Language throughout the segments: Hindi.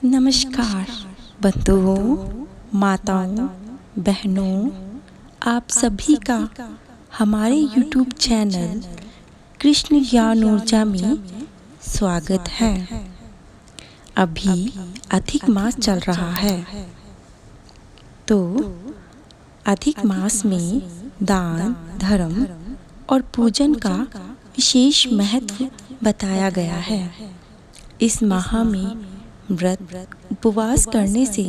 नमस्कार बंधुओं, माताओं, बहनों, आप सभी का हमारे YouTube चैनल कृष्ण ज्ञान ऊर्जा में स्वागत है। अभी अधिक मास चल रहा है, तो अधिक मास में दान, धर्म और पूजन का विशेष महत्व बताया गया है। इस माह में व्रत उपवास करने से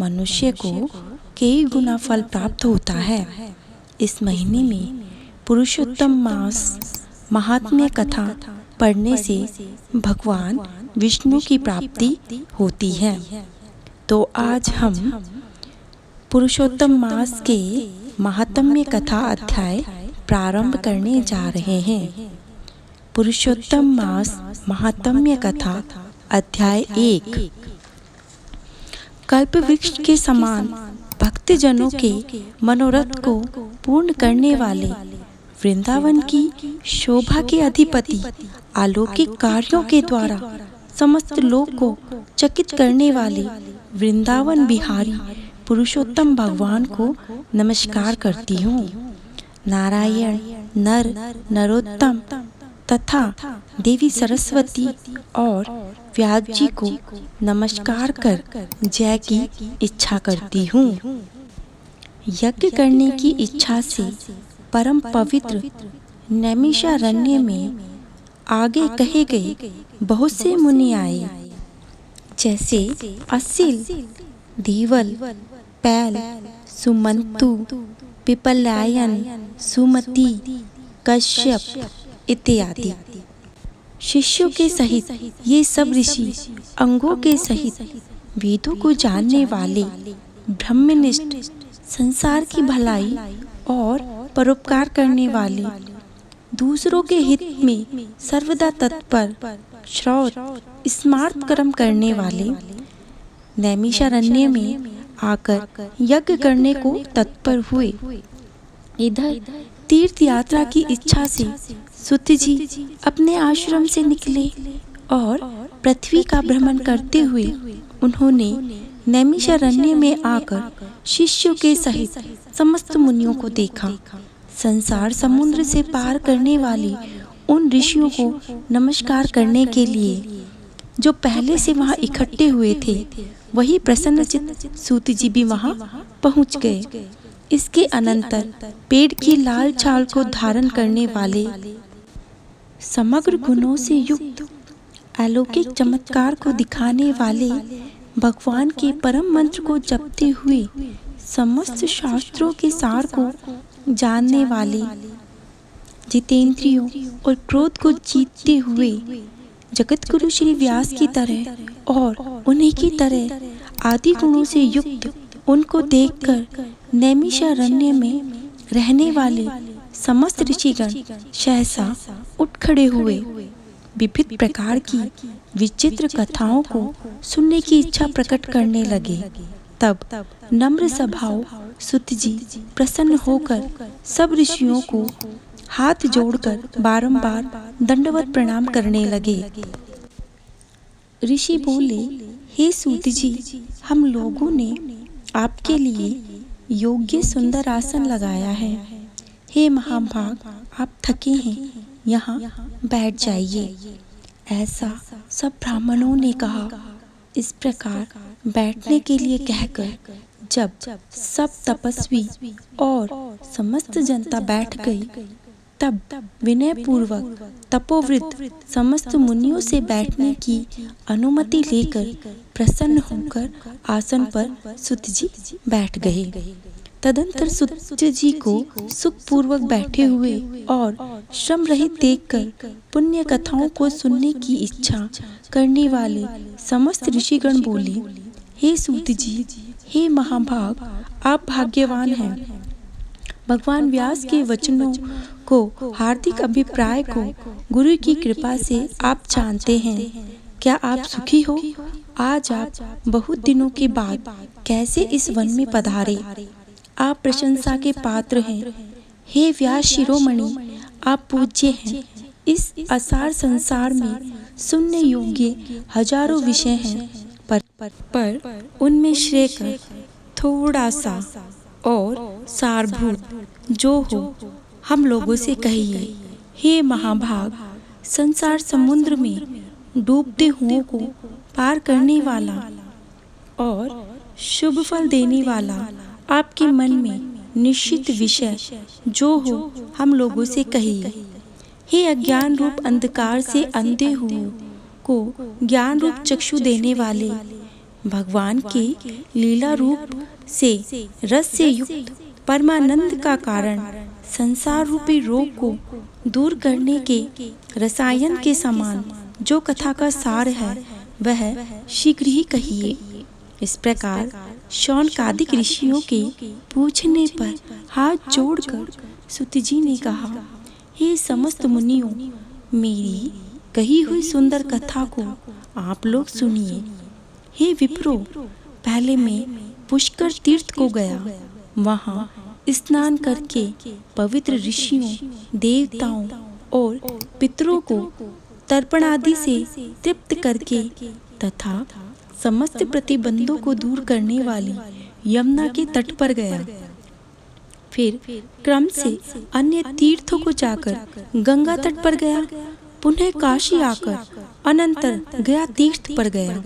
मनुष्य को कई गुना फल प्राप्त होता है। इस महीने में पुरुषोत्तम मास महात्म्य कथा पढ़ने से भगवान विष्णु की प्राप्ति होती है। तो आज हम पुरुषोत्तम मास के महात्म्य कथा अध्याय प्रारंभ करने जा रहे हैं। पुरुषोत्तम मास महात्म्य कथा अध्याय 1। कल्प वृक्ष के समान भक्तजनों के मनोरथ को पूर्ण करने वाले, वृंदावन की शोभा के अधिपति, अलौकिक कार्यों के द्वारा समस्त लोक को चकित करने वाले वृंदावन बिहारी पुरुषोत्तम भगवान को नमस्कार करती हूँ। नारायण, नर, नरोत्तम तथा देवी सरस्वती और व्यास जी को नमस्कार कर जय की इच्छा करती हूँ। यज्ञ करने की इच्छा से परम पवित्र नैमिषारण्य में आगे कहे गए बहुत से मुनि आए, जैसे असिल, देवल, पैल, सुमंतु, पिपलायन, सुमति, कश्यप इत्यादि। शिष्यों के सहित ये सब ऋषि अंगों के सहित वेदों को जानने वाले, ब्रह्मनिष्ठ, संसार की भलाई और परोपकार करने वाले, दूसरों के हित में सर्वदा तत्पर, श्रौत स्मार्त कर्म करने वाले, नैमिषारण्य में आकर यज्ञ करने को तत्पर हुए। इधर तीर्थ यात्रा की इच्छा से सूत जी अपने आश्रम से निकले और पृथ्वी का भ्रमण करते हुए उन्होंने नैमिषारण्य में आकर शिष्यों के सहित समस्त मुनियों को देखा। संसार समुद्र से पार करने वाले उन ऋषियों को नमस्कार करने के लिए जो पहले से वहां इकट्ठे हुए थे, वही प्रसन्नचित्त सूत जी भी वहां पहुंच गए। इसके अनंतर पेड़ की लाल छाल को धारण करने वाले, समग्र गुणों से युक्त, अलौकिक चमत्कार को दिखाने वाले, भगवान के परम मंत्र को जपते हुए समस्त शास्त्रों के सार को जानने वाले, जितेंद्रियों और क्रोध को जीतते हुए जगत गुरु श्री व्यास की तरह और उन्हीं की तरह आदि गुणों से युक्त उनको देखकर नैमिषारण्य में रहने वाले समस्त ऋषिगण सहसा उठ खड़े हुए। विभिन्न प्रकार की विचित्र कथाओं को सुनने की इच्छा प्रकट करने लगे। तब नम्र स्वभाव सूत जी प्रसन्न होकर सब ऋषियों को हाथ जोड़कर बारंबार दंडवत प्रणाम करने लगे। ऋषि बोले, हे सूत जी, हम लोगों ने आपके लिए योग्य सुंदर आसन लगाया है। हे महाभाग, आप थके हैं, यहाँ बैठ जाइए। ऐसा सब ब्राह्मणों ने कहा। इस प्रकार बैठने के लिए कहकर जब सब तपस्वी और समस्त जनता बैठ गई, तब विनय पूर्वक तपोवृत समस्त मुनियों से बैठने की अनुमति लेकर प्रसन्न होकर आसन पर सूत जी बैठ गए। तदंतर सूत जी को सुखपूर्वक बैठे हुए और श्रम रहित देखकर पुण्य कथाओं को सुनने की इच्छा करने वाले समस्त ऋषिगण बोले, हे सूत जी, हे महाभाग, आप भाग्यवान हैं। भगवान व्यास के वचनों को, हार्दिक अभिप्राय को गुरु की कृपा से आप जानते हैं। क्या आप सुखी हो? आज आप बहुत दिनों के बाद कैसे इस वन में पधारे? आप प्रशंसा के पात्र हैं। हे व्यास शिरोमणि, आप पूज्य हैं। इस असार संसार में सुनने योग्य हजारों विषय हैं, पर उनमें श्रेय कर थोड़ा सा और सारभूत जो हो हम लोगों से कहिए। हे महाभाग, संसार समुद्र में डूबते हुओं को पार करने वाला और शुभ फल देने वाला आपके मन में निश्चित विषय जो हो हम लोगों से कहिए। हे अज्ञान रूप अंधकार से अंधे हुओं को ज्ञान रूप चक्षु देने वाले, भगवान के लीला रूप से रस से युक्त परमानंद का कारण संसार रूपी रोग को दूर करने के रसायन के समान जो कथा का सार है वह शीघ्र ही कहिए। इस प्रकार शौनकादिक ऋषियों के पूछने पर हाथ जोड़कर सुत जी ने कहा, हे समस्त मुनियों, मेरी कही हुई सुंदर कथा को आप लोग सुनिए। हे विप्रो, पहले मैं पुष्कर तीर्थ को गया। वहाँ स्नान करके पवित्र ऋषियों, देवताओं और पितरों को तर्पण आदि से तृप्त करके तथा समस्त प्रतिबंधों को दूर करने वाली यमुना के तट पर गया। फिर क्रम से अन्य तीर्थों को जाकर गंगा तट पर गया। पुनः काशी आकर अनंतर गया तीर्थ पर गया।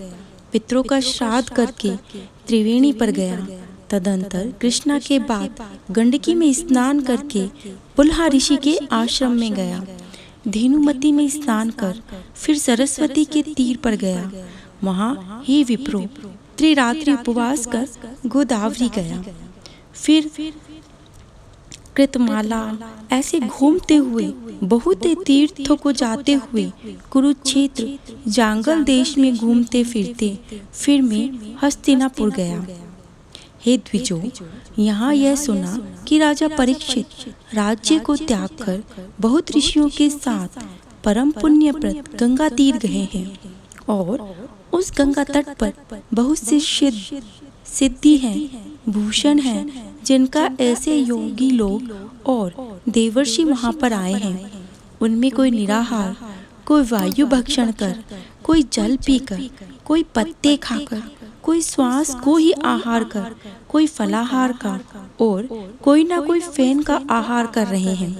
पितरों का श्राद्ध करके त्रिवेणी पर गया। तदंतर कृष्णा के बाद गंडकी में स्नान करके पुलहा ऋषि के आश्रम में गया। धेनुमती में स्नान कर फिर सरस्वती के तीर पर गया। वहाँ हे विप्रो, त्रिरात्रि उपवास कर गोदावरी गया। फिर कृतमाला ऐसे घूमते हुए बहुत तीर्थों को जाते हुए कुरुक्षेत्र जांगल देश में घूमते फिरते फिर मैं हस्तिनापुर गया। हे द्विजों, यहाँ यह सुना कि राजा परीक्षित राज्य को त्याग कर बहुत ऋषियों के साथ परम पुण्यप्रद गंगा तीर गए हैं और उस गंगा तट पर बहुत से सिद्धि हैं, भूषण हैं, जिनका ऐसे योगी लोग और देवर्षि वहाँ पर आए हैं। उनमें कोई निराहार, कोई वायु भक्षण कर, कोई जल पीकर, कोई पत्ते खाकर, कोई श्वास को ही आहार कर, कोई फलाहार का और कोई ना कोई फैन का आहार कर रहे हैं।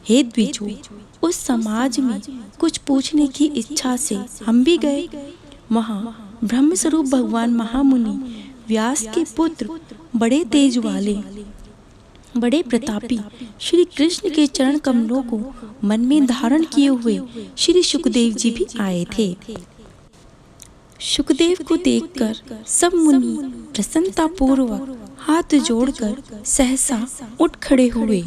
हे द्विजों, उस समाज में कुछ पूछने की इच्छा से हम भी गए। वहाँ ब्रह्मस्वरूप भगवान महामुनि व्यास के पुत्र, बड़े तेज वाले, बड़े प्रतापी श्री कृष्ण के चरण कमलों को मन में धारण किए हुए श्री सुखदेव जी भी आए थे। सुखदेव को देखकर सब मुनि प्रसन्नता पूर्वक हाथ जोड़कर सहसा उठ खड़े हुए।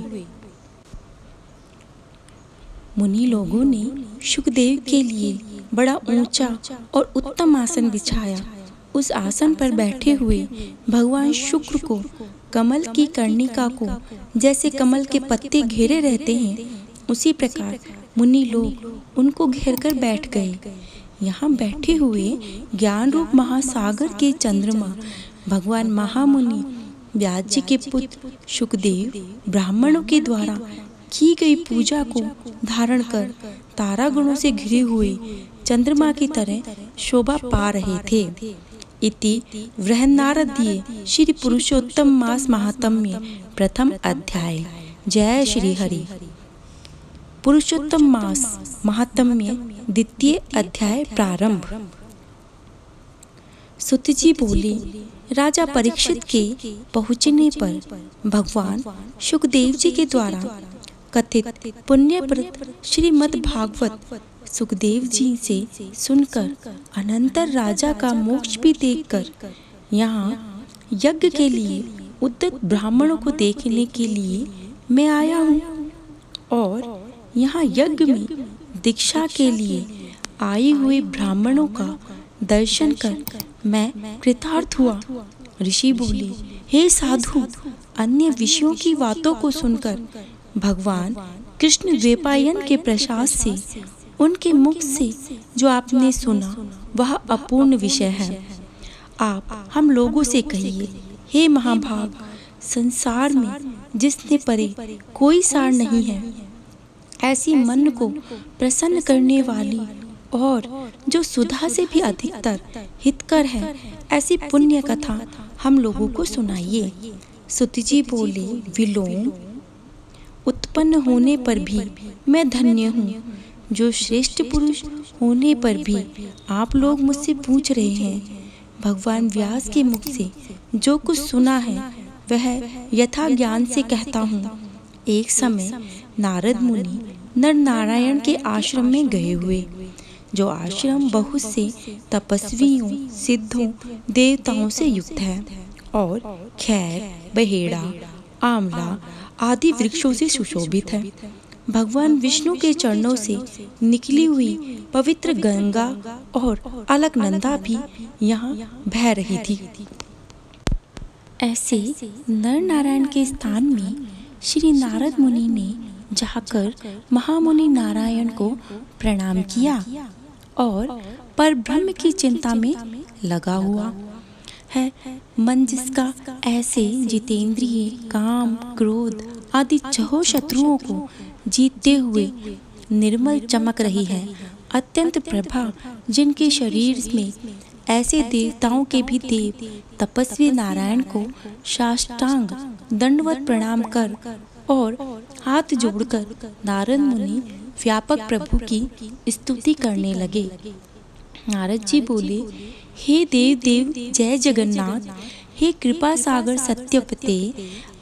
मुनि लोगों ने सुखदेव के लिए बड़ा ऊंचा और उत्तम आसन बिछाया। उस आसन पर बैठे हुए भगवान शुक्र को कमल की कर्णिका को जैसे कमल के पत्ते घेरे रहते हैं, उसी प्रकार मुनि लोग उनको घेरकर बैठ गए। यहाँ बैठे हुए ज्ञान रूप महासागर के चंद्रमा भगवान महामुनि व्यास जी के पुत्र सुखदेव ब्राह्मणों के द्वारा की गई पूजा को धारण कर तारा गुणों से घिरे हुए चंद्रमा की तरह शोभा पा रहे थे। इति बृहन्नारदीय श्री पुरुषोत्तम मास महात्म्य प्रथम अध्याय। जय श्री हरि। पुरुषोत्तम मास महात्म्य द्वितीय अध्याय प्रारंभ। सुत जी बोले, राजा परीक्षित के पहुँचने पर भगवान सुखदेव जी के द्वारा कथित पुण्यप्रद श्रीमद् भागवत सुखदेव जी से सुनकर अनंतर राजा का मोक्ष भी देखकर यहाँ यज्ञ के लिए उद्यत ब्राह्मणों को देखने के लिए मैं आया हूँ और यहाँ यज्ञ में दीक्षा के लिए आए हुए ब्राह्मणों का दर्शन कर मैं कृतार्थ हुआ। ऋषि बोले, हे साधु, अन्य विषयों की बातों को सुनकर भगवान कृष्ण द्वैपायन के प्रसाद से उनके मुख से जो आपने सुना वह अपूर्ण विषय है। आप हम लोगों से कहिए, हे महाभाग, संसार में जिसने परे कोई सार नहीं है, ऐसी मन को प्रसन्न करने वाली और जो सुधा से भी अधिकतर हितकर है, ऐसी पुण्य कथा हम लोगों को सुनाइए। सुत जी बोले, विलोम उत्पन्न होने पर भी मैं धन्य हूँ, जो श्रेष्ठ पुरुष होने पर भी आप लोग मुझसे पूछ रहे हैं। भगवान व्यास के मुख से जो कुछ सुना है वह यथा ज्ञान से कहता हूँ। एक समय नारद मुनि नर नारायण के आश्रम में गए हुए, जो आश्रम बहुत से तपस्वियों, सिद्धों, देवताओं से युक्त है और खैर, बहेड़ा, आंवला आदि वृक्षों से सुशोभित है। भगवान विष्णु के चरणों से निकली हुई पवित्र गंगा और अलकनंदा भी यहाँ बह रही थी। ऐसे नर नारायण के स्थान में श्री नारद मुनि ने जाकर महामुनि नारायण को प्रणाम किया और परब्रह्म की चिंता में लगा हुआ है। मन जिसका ऐसे जितेंद्रिय, काम, क्रोध आदि छह शत्रुओं को जीतते हुए निर्मल चमक रही है। अत्यंत प्रभा जिनके शरीर में, ऐसे देवताओं के भी देव तपस्वी नारायण को साष्टांग दंडवत प्रणाम कर और हाथ जोड़कर नारद मुनि व्यापक प्रभु की स्तुति करने लगे। नारद जी बोले, हे देव देव जय जगन्नाथ, हे कृपा सागर सत्यपते,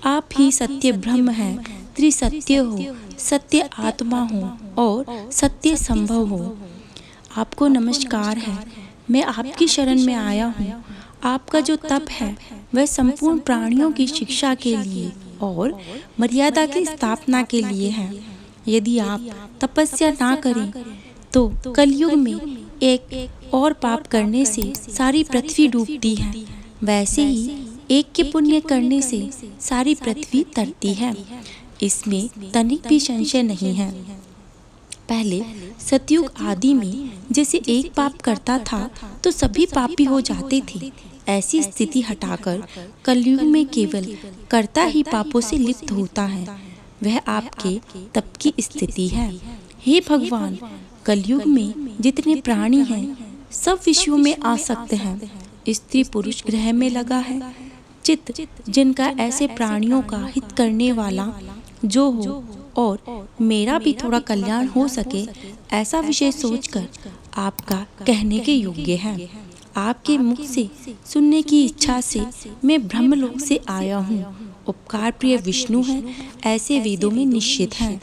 आप ही सत्य ब्रह्म हैं, त्रिसत्य हो, सत्य आत्मा हो और सत्य संभव हो। आपको नमस्कार है। मैं आपकी शरण में आया हूँ। आपका जो तप है वह संपूर्ण प्राणियों की शिक्षा के लिए और मर्यादा की स्थापना के लिए है। यदि आप तपस्या ना करें तो कलयुग में एक और पाप करने से सारी पृथ्वी डूबती है। वैसे ही एक के पुण्य करने से सारी पृथ्वी तरती है। इसमें तनिक भी संशय नहीं है। पहले सतयुग आदि में जैसे एक पाप करता था तो सभी पापी हो जाते थे, ऐसी स्थिति हटाकर कलयुग में केवल कर्ता ही पापों से लिप्त होता है। वह आपके तप की स्थिति है। हे भगवान, कलयुग में जितने प्राणी हैं सब विषयों में आसक्त हैं। स्त्री पुरुष ग्रह में लगा है। चित्त जिनका ऐसे प्राणियों का हित करने वाला जो हो और मेरा भी थोड़ा कल्याण हो सके, ऐसा विषय सोचकर आपका कहने के योग्य है। आपके मुख से सुनने की इच्छा से मैं ब्रह्मलोक से आया हूँ। उपकार प्रिय विष्णु हैं, ऐसे वेदों में निश्चित हैं।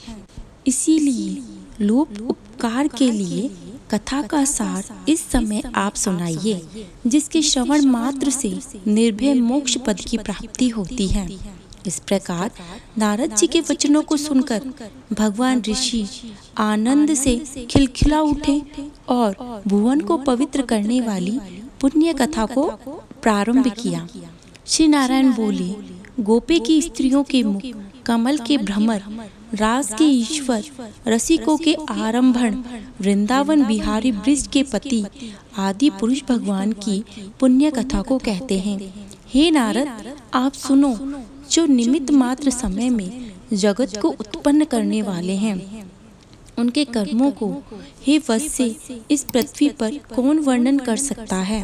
इसीलिए लोक उपकार के लिए कथा का सार इस समय आप सुनाइए, जिसके श्रवण मात्र से निर्भय मोक्ष पद की प्राप्ति होती है। इस प्रकार नारद जी के वचनों को सुनकर भगवान ऋषि आनंद से खिलखिला उठे और भुवन को पवित्र करने वाली पुण्य कथा को प्रारंभ किया। श्री नारायण बोले, गोपे की स्त्रियों के मुख, कमल के भ्रमर, रास के ईश्वर, रसिकों के आरंभण, वृंदावन बिहारी ब्रज के पति आदि पुरुष भगवान की पुण्य कथा को कहते हैं। हे नारद, आप सुनो, जो निमित्त मात्र समय में जगत को उत्पन्न करने वाले हैं, उनके कर्मों को हे वश से इस पृथ्वी पर कौन वर्णन कर सकता है।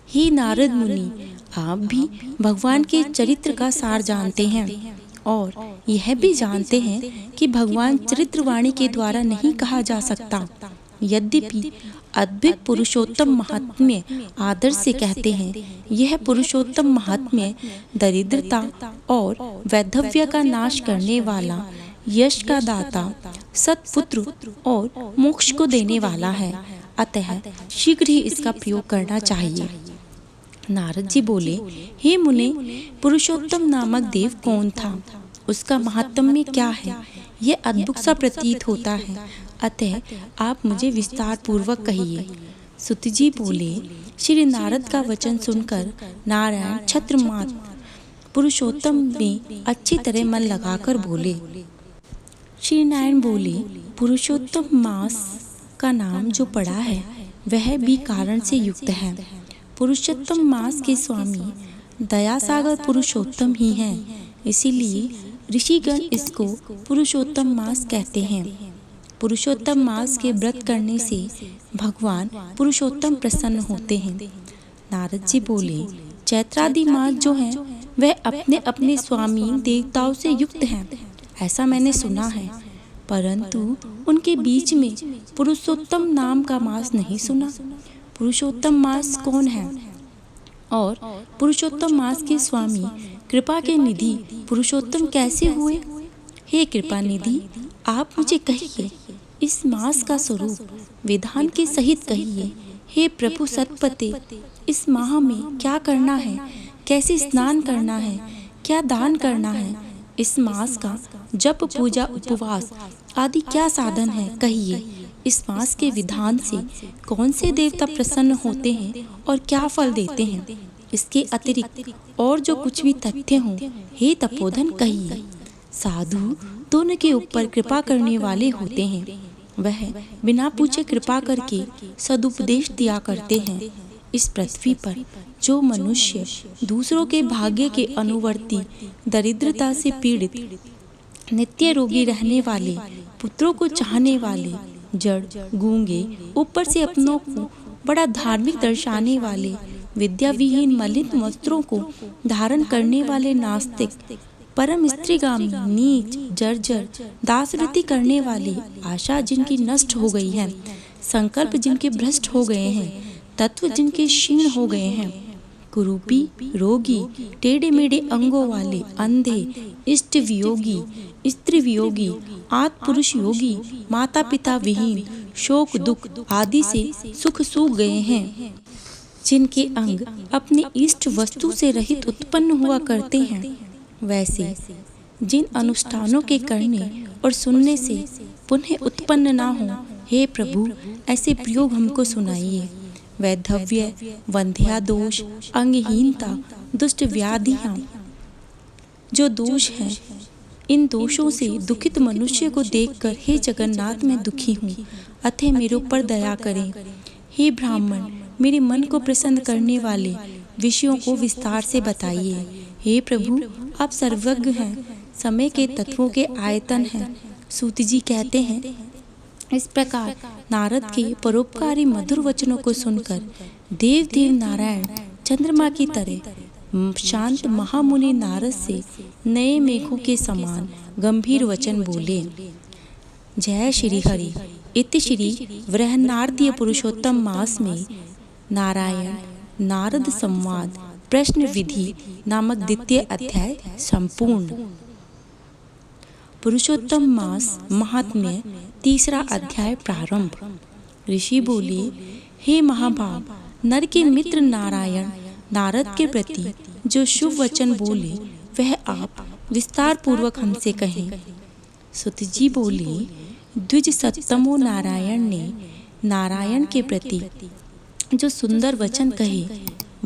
हे नारद मुनि, आप भी भगवान के चरित्र का सार जानते हैं और यह भी जानते हैं कि भगवान चरित्रवाणी के द्वारा नहीं कहा जा सकता। यद्यपि अद्भुत पुरुषोत्तम महात्म्य आदर से कहते हैं, यह पुरुषोत्तम महात्म्य दरिद्रता और वैधव्य का नाश करने वाला, यश का दाता, सत्पुत्र और मोक्ष को देने वाला है। अतः शीघ्र ही इसका प्रयोग करना चाहिए। नारद जी बोले, हे मुने, पुरुषोत्तम नामक देव कौन था? उसका महात्म्य क्या है? यह अद्भुत सा प्रतीत होता है, अतः आप मुझे विस्तार पूर्वक कहिए। सुत जी बोले, श्री नारद का वचन सुनकर नारायण छत्रमात पुरुषोत्तम में अच्छी तरह मन लगाकर बोले। श्री नारायण बोले, पुरुषोत्तम मास का नाम जो पड़ा है वह भी कारण से युक्त है। पुरुषोत्तम मास के स्वामी दयासागर पुरुषोत्तम ही हैं, इसीलिए ऋषिगण इसको पुरुषोत्तम मास कहते हैं। पुरुषोत्तम मास के व्रत करने से भगवान पुरुषोत्तम प्रसन्न होते हैं। नारद जी बोले, चैत्रादि मास जो हैं वह अपने अपने स्वामी देवताओं से युक्त हैं, ऐसा मैंने सुना है, परंतु उनके बीच में पुरुषोत्तम नाम का मास नहीं सुना। पुरुषोत्तम मास कौन है और पुरुषोत्तम मास के स्वामी कृपा के निधि पुरुषोत्तम कैसे हुए? हे कृपा निधि, आप मुझे कहिए, इस मास का स्वरूप विधान के सहित कहिए। हे प्रभु सतपते, इस माह में क्या करना है, कैसे स्नान करना है, क्या दान करना है, इस मास का जप पूजा उपवास आदि क्या साधन है, कहिए। इस मास के विधान से कौन से देवता प्रसन्न होते हैं और क्या फल देते हैं, इसके अतिरिक्त और जो कुछ भी तथ्य हों, हे तपोधन कहिए। साधु दोनों के ऊपर कृपा करने वाले होते हैं, वह बिना पूछे कृपा करके सदुपदेश दिया करते हैं। इस पृथ्वी पर जो मनुष्य दूसरों के भाग्य के अनुवर्ती, दरिद्रता से पीड़ित, नित्य रोगी रहने वाले, पुत्रों को चाहने वाले, जड़ गूंगे, ऊपर से अपनों को बड़ा धार्मिक दर्शाने वाले, विद्या विहीन मलिन वस्त्रों को धारण करने वाले नास्तिक, परम स्त्रीगामी, नीच, जर्जर, दासवृत्ति करने वाले, आशा जिनकी नष्ट हो गई है, संकल्प जिनके भ्रष्ट हो गए हैं, तत्व जिनके क्षीण हो गए हैं, कुरूपी, रोगी, टेढ़े मेढ़े अंगों वाले, अंधे, इष्ट वियोगी, स्त्री वियोगी, आत्म पुरुष योगी, माता पिता विहीन, शोक दुख आदि से सुख सूख गए हैं, जिनके अंग अपनी इष्ट वस्तु से रहित उत्पन्न हुआ करते हैं, वैसे जिन अनुष्ठानों के करने और सुनने से पुनः उत्पन्न ना हो, हे प्रभु ऐसे प्रयोग हमको सुनाइए। वैधव्य, वंध्या दोष, अंगहीनता, दुष्ट व्याधियाँ जो दोष हैं, इन दोषों से दुखित मनुष्य को देखकर हे जगन्नाथ मैं दुखी हूँ, अतः मेरे ऊपर दया करें। हे ब्राह्मण, मेरे मन को प्रसन्न करने वाले विषयों को विस्तार से बताइए। हे प्रभु आप सर्वज्ञ हैं, समय के तत्वों के आयतन हैं। सूत जी कहते हैं, इस प्रकार नारद के परोपकारी मधुर वचनों को सुनकर देव नारायण चंद्रमा की तरह शांत महामुनि नारद से नए मेघों के समान गंभीर वचन बोले। जय श्री हरि। इति श्री वृहन्नारदीय पुरुषोत्तम मास में नारायण नारद संवाद प्रश्न विधि नामक द्वितीय अध्याय संपूर्ण। पुरुषोत्तम मास महात्म्य तीसरा अध्याय प्रारंभ। ऋषि बोले, हे महाभाग, नर के मित्र नारायण नारद के प्रति जो शुभ वचन बोले वह आप विस्तार पूर्वक हमसे कहें। सुत जी बोले, द्विज सत्तमो नारायण ने नारायण के प्रति जो सुंदर वचन कहे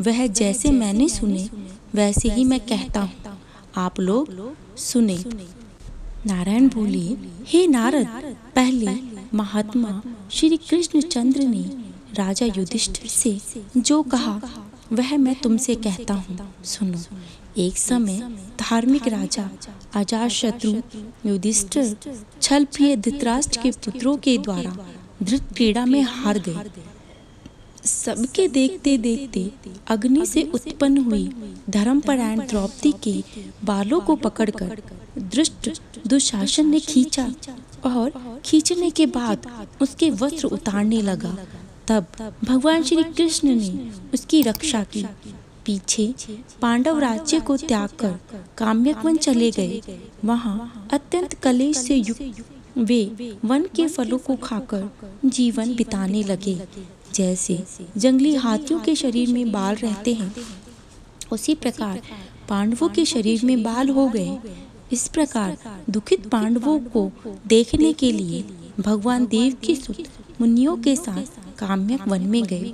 वह जैसे मैंने सुने वैसे ही मैं कहता हूँ, आप लोग सुने। नारायण बोले, हे नारद, पहले महात्मा श्री कृष्ण चंद्र ने राजा युधिष्ठिर से जो कहा वह मैं तुमसे कहता हूँ, सुनो। एक समय धार्मिक राजा अजातशत्रु युधिष्ठिर छल प्रिय धृतराष्ट्र के पुत्रों के द्वारा धृत क्रीड़ा में हार गए। सबके देखते देखते अग्नि से उत्पन्न हुई धर्मपरायण द्रौपदी के बालों को पकड़कर दुष्ट दुशासन ने खींचा और खींचने के बाद उसके वस्त्र उतारने लगा। तब भगवान श्री कृष्ण ने उसकी रक्षा की। पीछे पांडव राज्य को त्याग कर काम्यक वन चले गए। वहाँ अत्यंत कलेश से युक्त वे वन के फलों को खाकर जीवन बिताने लगे। जैसे जंगली हाथियों के शरीर में बाल रहते हैं, उसी प्रकार पांडवों के शरीर में बाल हो गए। इस प्रकार दुखित पांडवों को देखने के लिए भगवान देव की सुत मुनियों के साथ काम्यक वन में गए।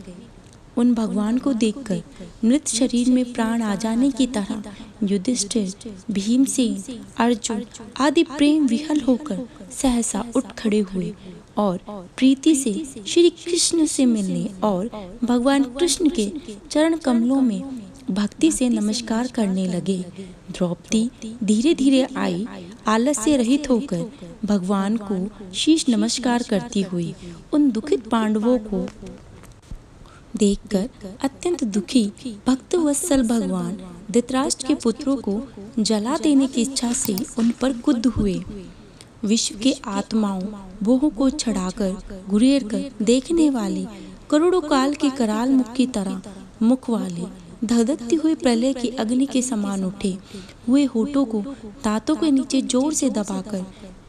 उन भगवान को देखकर मृत शरीर में प्राण आ जाने की तरह युधिष्ठिर, भीमसेन, अर्जुन आदि प्रेम विहल होकर सहसा उठ खड़े हुए और प्रीति से श्री कृष्ण से मिलने और भगवान कृष्ण के चरण कमलों में भक्ति से नमस्कार करने लगे। द्रौपदी धीरे धीरे आई आलस्य रहित होकर भगवान को शीश नमस्कार करती हुई उन दुखित पांडवों को देखकर अत्यंत दुखी भक्त वत्सल भगवान धृतराष्ट्र के पुत्रों को जला देने की इच्छा से उन पर क्रुद्ध हुए। विश्व के आत्माओं भोगों को छड़ाकर घुरेर कर देखने वाले करोड़ों काल के कराल मुख की तरह मुख वाले धधकती हुई प्रलय की अग्नि के समान उठे हुए होठों को दांतों के नीचे जोर से दबाकर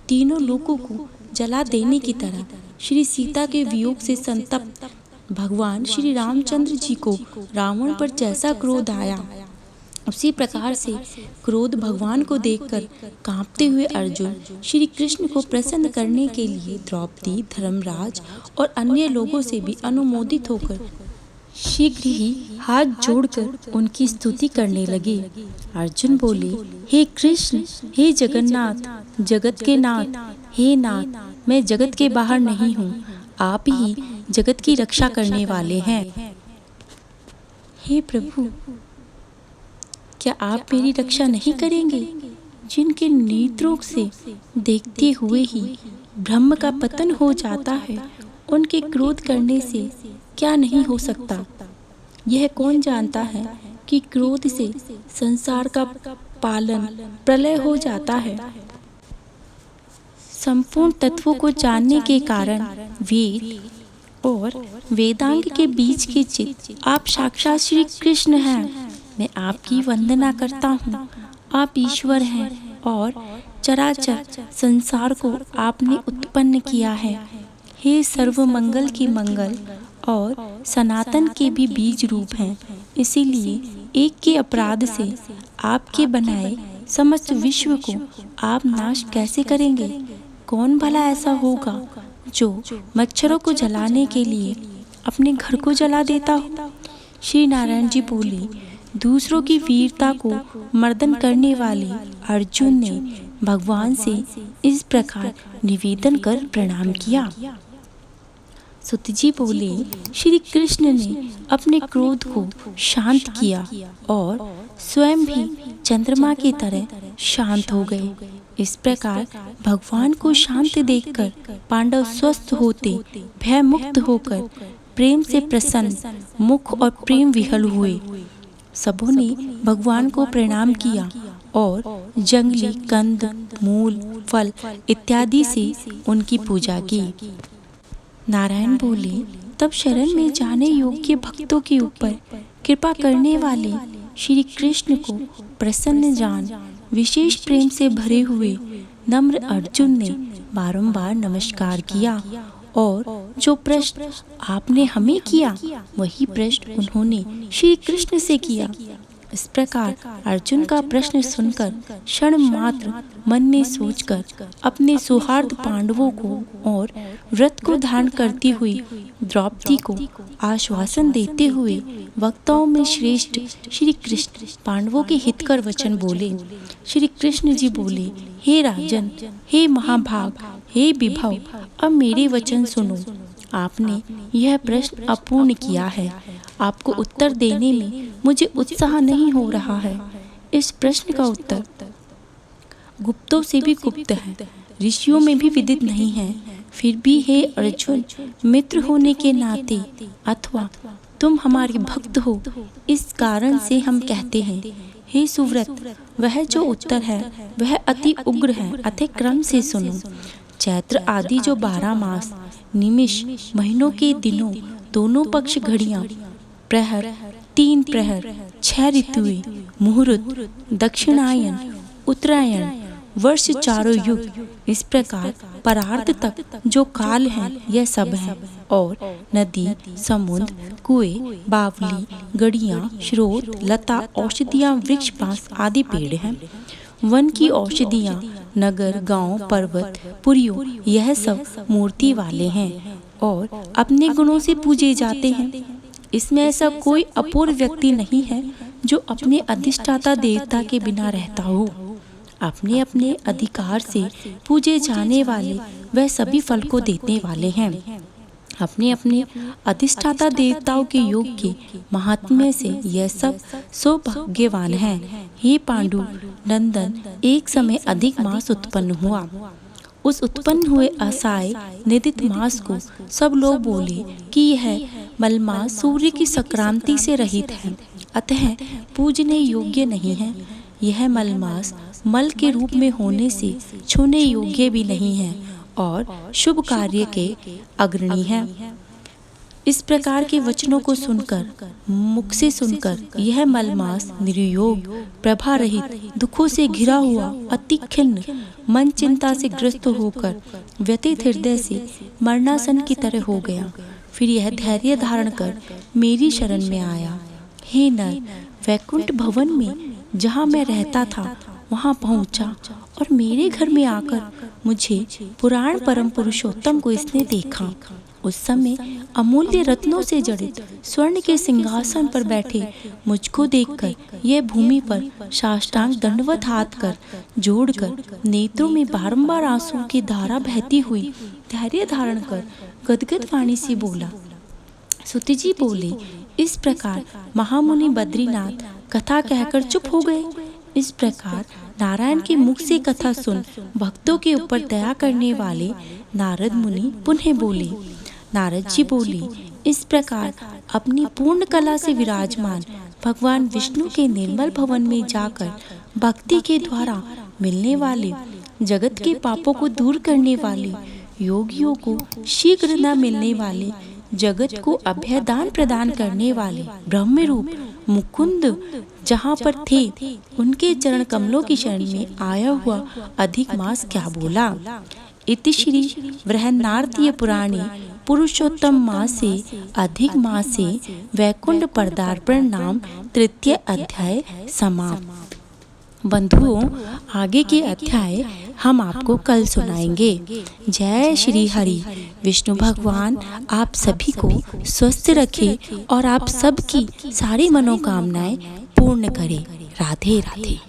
तीनों लोकों को जला देने की तरह श्री सीता के वियोग से संतप्त भगवान श्री रामचंद्र जी को रावण पर जैसा क्रोध आया, उसी प्रकार से क्रोध भगवान को देखकर कांपते हुए अर्जुन श्री कृष्ण को प्रसन्न करने के लिए द्रौपदी, धर्मराज और अन्य लोगों से भी अनुमोदित होकर शीघ्र ही हाथ जोड़कर उनकी स्तुति करने लगे। अर्जुन बोले, हे कृष्ण, हे जगन्नाथ, जगत के नाथ, हे नाथ, मैं जगत के बाहर नहीं हूँ, आप ही जगत की रक्षा करने वाले हैं। हे प्रभु, क्या आप मेरी रक्षा नहीं करेंगे? जिनके नेत्रों से देखते हुए ही ब्रह्म का पतन हो जाता है, उनके क्रोध करने से क्या नहीं हो सकता? यह कौन जानता है कि क्रोध से संसार का पालन प्रलय हो जाता है। संपूर्ण तत्वों को जानने के कारण वेद और वेदांग के बीच के चित आप साक्षात श्री कृष्ण हैं। मैं आपकी वंदना करता हूँ। आप ईश्वर हैं और चराचर संसार को आपने उत्पन्न किया है। हे सर्व मंगल की मंगल और सनातन के भी बीज रूप हैं। इसीलिए एक के अपराध से आपके बनाए समस्त विश्व को आप नाश कैसे करेंगे? कौन भला ऐसा होगा जो मच्छरों को जलाने के लिए अपने घर को जला देता हो? श्री नारायण जी बोले, दूसरों की वीरता को मर्दन करने वाले अर्जुन ने भगवान से इस प्रकार निवेदन कर प्रणाम किया। सुत जी बोले, श्री कृष्ण ने अपने क्रोध को शांत किया और स्वयं भी चंद्रमा की तरह शांत हो गए। इस प्रकार भगवान को शांत देखकर पांडव स्वस्थ होते भय मुक्त होकर प्रेम से प्रसन्न मुख और प्रेम विहल हुए। सबों ने भगवान को प्रणाम किया और जंगली कंद, मूल, फल इत्यादि से उनकी पूजा की। नारायण बोले, तब शरण में जाने योग्य भक्तों के ऊपर कृपा करने वाले श्री कृष्ण को प्रसन्न जान विशेष प्रेम से भरे हुए नम्र अर्जुन ने बारंबार नमस्कार किया और जो प्रश्न आपने हमें किया वही प्रश्न उन्होंने श्री कृष्ण से किया। इस प्रकार अर्जुन का प्रश्न सुनकर क्षण मात्र मन में सोचकर अपने सौहार्द पांडवों को और व्रत को धारण करती हुई द्रौपदी को आश्वासन देते हुए वक्ताओं में श्रेष्ठ श्री कृष्ण पांडवों के हितकर वचन बोले। श्री कृष्ण जी बोले, हे राजन, हे महाभाग, हे विभव, अब मेरे वचन सुनो। आपने यह प्रश्न अपूर्ण किया है। आपको उत्तर देने में मुझे उत्साह नहीं हो रहा है। इस प्रश्न का उत्तर गुप्तों से भी गुप्त है, ऋषियों में भी विदित नहीं है। फिर भी हे अर्जुन, मित्र होने के नाते अथवा तुम हमारे भक्त हो, इस कारण से हम कहते हैं, हे सुव्रत, वह जो उत्तर है वह अति उग्र है। अतः क्रम से सुनो। चैत्र आदि जो 12 मास, निमिष, महीनों के दिनों, दोनों पक्ष, घड़ियां, प्रहर, 3 प्रहर, 6 ऋतुएं, मुहूर्त, दक्षिणायन, उत्तरायण, वर्ष, चारों युग, इस प्रकार परार्ध तक जो काल है यह सब है। और नदी, समुद्र, कुएं, बावली, गड़ियां, स्रोत, लता, औषधियां, वृक्ष, बांस आदि पेड़ हैं। वन की औषधियां, नगर, गांव, पर्वत, पुरियों, यह सब मूर्ति वाले हैं और अपने गुणों से पूजे जाते हैं। इसमें ऐसा कोई अपूर्व व्यक्ति नहीं है जो अपने अधिष्ठाता देवता के बिना रहता हो। अपने अपने अधिकार से पूजे जाने वाले वह सभी फल को देने वाले हैं। अपने अपने अधिष्ठाता देवताओं के योग के महात्म्य से यह सब सौभाग्यवान हैं। हे पांडु नंदन, एक समय अधिक मास उत्पन्न हुआ। उस उत्पन्न हुए असहाय निदित मास को सब लोग बोले कि यह मलमास सूर्य की संक्रांति से रहित है, अतः पूजने योग्य नहीं है। यह मलमास मल के रूप में होने से छूने योग्य भी नहीं है और शुभ कार्य के अग्रणी है। इस प्रकार के वचनों को सुनकर, मुख से सुनकर, यह मलमास निर्योग, प्रभा रहित, दुखों से घिरा हुआ, अति खिन्न, मन चिंता से ग्रस्त होकर व्यथित हृदय से मरणासन की तरह हो गया। फिर यह धैर्य धारण कर मेरी शरण में आया। हे नर, वैकुंठ भवन में जहाँ मैं रहता था वहाँ पहुँचा और मेरे घर में आकर मुझे पुराण परम पुरुषोत्तम को इसने देखा। उस समय अमूल्य रत्नों से जड़ित स्वर्ण के सिंहासन पर बैठे मुझको देखकर यह भूमि पर साष्टांग दंडवत हाथ कर जोड़कर नेत्रों में बारंबार आंसुओं की धारा बहती हुई धैर्य धारण कर गदगद वाणी से बोला। सुति जी बोले, इस प्रकार महामुनि बद्रीनाथ कथा कहकर चुप हो गए। इस प्रकार नारायण के मुख से कथा सुन भक्तों के ऊपर दया करने वाले नारद मुनि पुनः बोले। नारद जी बोले, इस प्रकार अपनी पूर्ण कला से विराजमान भगवान विष्णु के निर्मल भवन में जाकर भक्ति के द्वारा मिलने वाले, जगत के पापों को दूर करने वाले, योगियों को शीघ्र न मिलने वाले, जगत को अभयदान प्रदान करने वाले ब्रह्म रूप मुकुंद जहाँ पर थे उनके चरण कमलों की शरण में आया हुआ अधिक मास क्या बोला। इति श्री बृहन्नारदीय पुराणे पुरुषोत्तम मासे अधिक मासे वैकुंठ पदार्पण नाम तृतीय अध्याय समाप्त। बंधुओं, आगे के अध्याय हम आपको कल सुनाएंगे। जय श्री हरि। विष्णु भगवान आप सभी को स्वस्थ रखे और आप सबकी सारी मनोकामनाएं पूर्ण करे। राधे राधे।